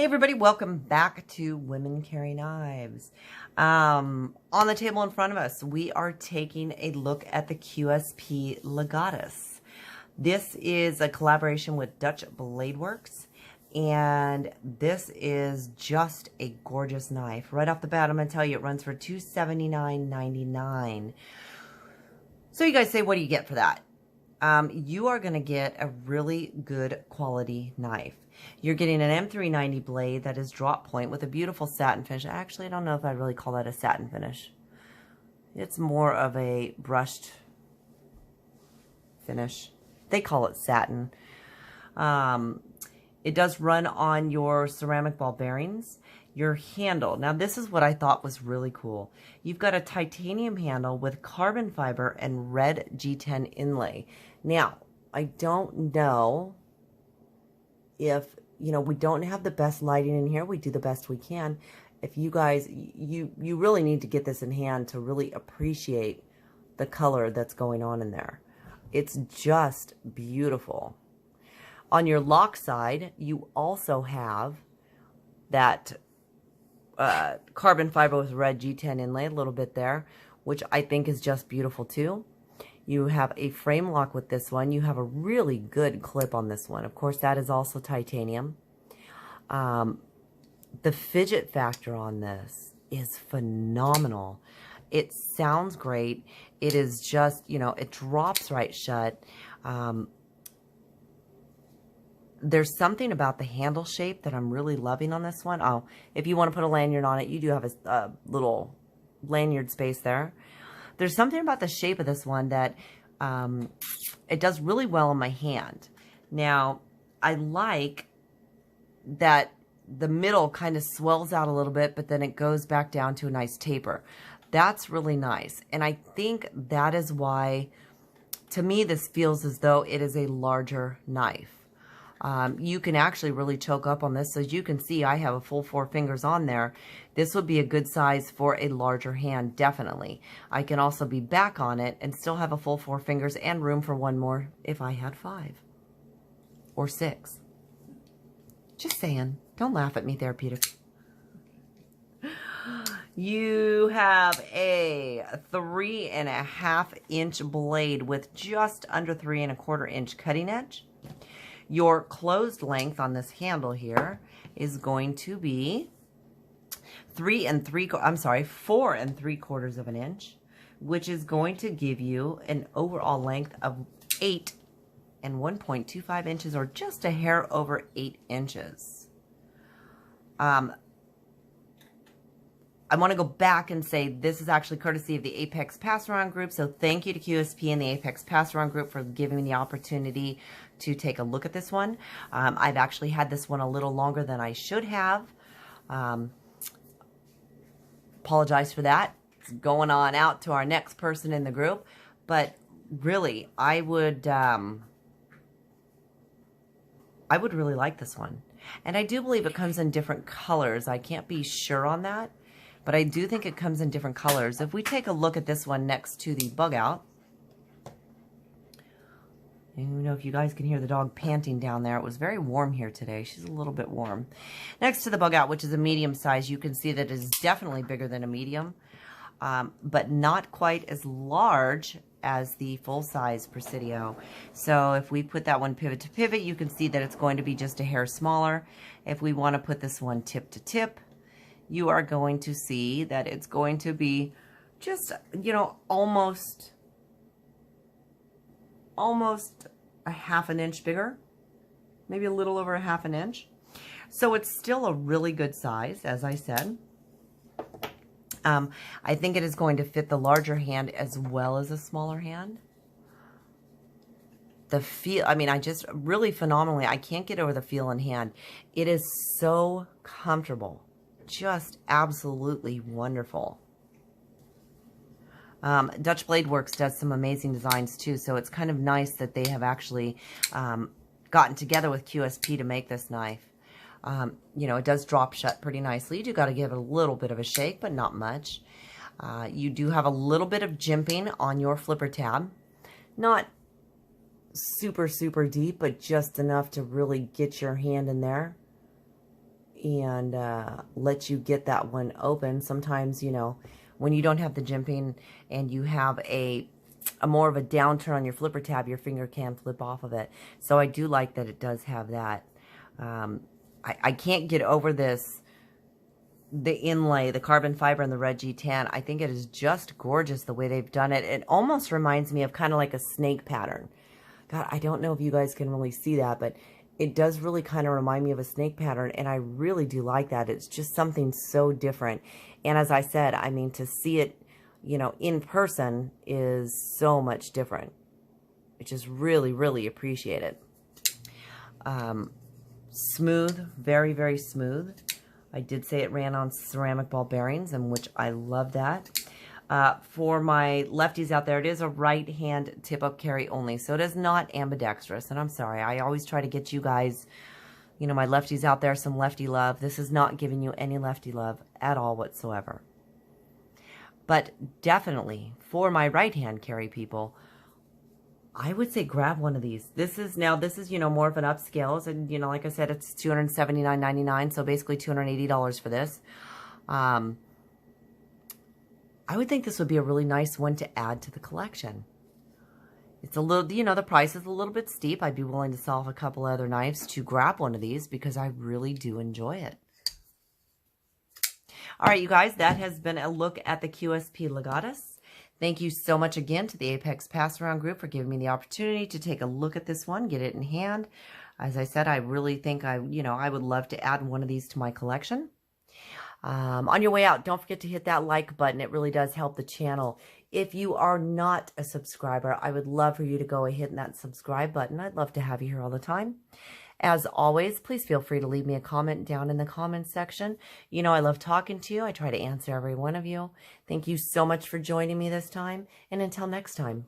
Everybody, welcome back to Women Carry Knives. On the table in front of us, we are taking a look at the QSP Legatus. This is a collaboration with Dutch Blade Works, and this is just a gorgeous knife. Right off the bat, I'm going to tell you it runs for $279.99. So you guys say, what do you get for that? You are going to get a really good quality knife. You're getting an M390 blade that is drop point with a beautiful satin finish. Actually, I don't know if I'd really call that a satin finish. It's more of a brushed finish. They call it satin. It does run on your ceramic ball bearings. Your handle. Now, this is what I thought was really cool. You've got a titanium handle with carbon fiber and red G10 inlay. Now, I don't know if, you know, we don't have the best lighting in here. We do the best we can. If you guys, you really need to get this in hand to really appreciate the color that's going on in there. It's just beautiful. On your lock side, you also have that carbon fiber with red G10 inlay, a little bit there, which I think is just beautiful too. You have a frame lock with this one. You have a really good clip on this one. Of course, that is also titanium. The fidget factor on this is phenomenal. It sounds great. It is just, you know, it drops right shut. There's something about the handle shape that I'm really loving on this one. Oh, if you want to put a lanyard on it, you do have a little lanyard space there. There's something about the shape of this one that it does really well in my hand. Now, I like that the middle kind of swells out a little bit, but then it goes back down to a nice taper. That's really nice. And I think that is why, to me, this feels as though it is a larger knife. You can actually really choke up on this. So as you can see, I have a full 4 fingers on there. This would be a good size for a larger hand, definitely. I can also be back on it and still have a full 4 fingers and room for one more if I had 5 or 6. Just saying. Don't laugh at me, therapeutic. You have a 3.5 inch blade with just under 3.25 inch cutting edge. Your closed length on this handle here is going to be 4 3/4 of an inch, which is going to give you an overall length of 8 and 1.25 inches, or just a hair over 8 inches. I want to go back and say this is actually courtesy of the Apex Pass-Around Group, so thank you to QSP and the Apex Pass-Around Group for giving me the opportunity to take a look at this one. I've actually had this one a little longer than I should have. Apologize for that. It's going on out to our next person in the group, but really, I would really like this one. And I do believe it comes in different colors. I can't be sure on that, but I do think it comes in different colors. If we take a look at this one next to the bug out, and you know, if you guys can hear the dog panting down there, it was very warm here today. She's a little bit warm. Next to the bug out, which is a medium size, you can see that it is definitely bigger than a medium, but not quite as large as the full-size Presidio. So if we put that one pivot to pivot, you can see that it's going to be just a hair smaller. If we want to put this one tip to tip, you are going to see that it's going to be just, you know, almost a 1/2 inch bigger, maybe a little over a 1/2 inch. So it's still a really good size, as I said. I think it is going to fit the larger hand as well as a smaller hand. The feel, I mean, I just really phenomenally, I can't get over the feel in hand. It is so comfortable. Just absolutely wonderful. Dutch Blade Works does some amazing designs too, so it's kind of nice that they have actually gotten together with QSP to make this knife. You know, it does drop shut pretty nicely. You do got to give it a little bit of a shake, but not much. You do have a little bit of jimping on your flipper tab. Not super, super deep, but just enough to really get your hand in there. and let you get that one open. Sometimes, you know, when you don't have the jimping and you have a more of a downturn on your flipper tab, your finger can flip off of it. So I do like that it does have that. I can't get over this, the inlay, the carbon fiber and the red G10. I think it is just gorgeous the way they've done it. It almost reminds me of kind of like a snake pattern. God, I don't know if you guys can really see that, but it does really kind of remind me of a snake pattern, and I really do like that. It's just something so different. And as I said, I mean, to see it, you know, in person is so much different. I just really, really appreciate it. Smooth, very, very smooth. I did say it ran on ceramic ball bearings, and which I love that. For my lefties out there, it is a right hand tip-up carry only, so it is not ambidextrous. And I'm sorry, I always try to get you guys, you know, my lefties out there, some lefty love. This is not giving you any lefty love at all whatsoever. But definitely, for my right hand carry people, I would say grab one of these. This is, you know, more of an upscale. And, you know, like I said, it's $279.99, so basically $280 for this. I would think this would be a really nice one to add to the collection. It's a little, you know, the price is a little bit steep. I'd be willing to sell off a couple other knives to grab one of these because I really do enjoy it. All right, you guys, that has been a look at the QSP Legatus. Thank you so much again to the Apex Pass Around group for giving me the opportunity to take a look at this one, get it in hand. As I said, I really think I would love to add one of these to my collection. On your way out, don't forget to hit that like button. It really does help the channel. If you are not a subscriber, I would love for you to go ahead and hit that subscribe button. I'd love to have you here all the time. As always, please feel free to leave me a comment down in the comments section. You know I love talking to you. I try to answer every one of you. Thank you so much for joining me this time. And until next time.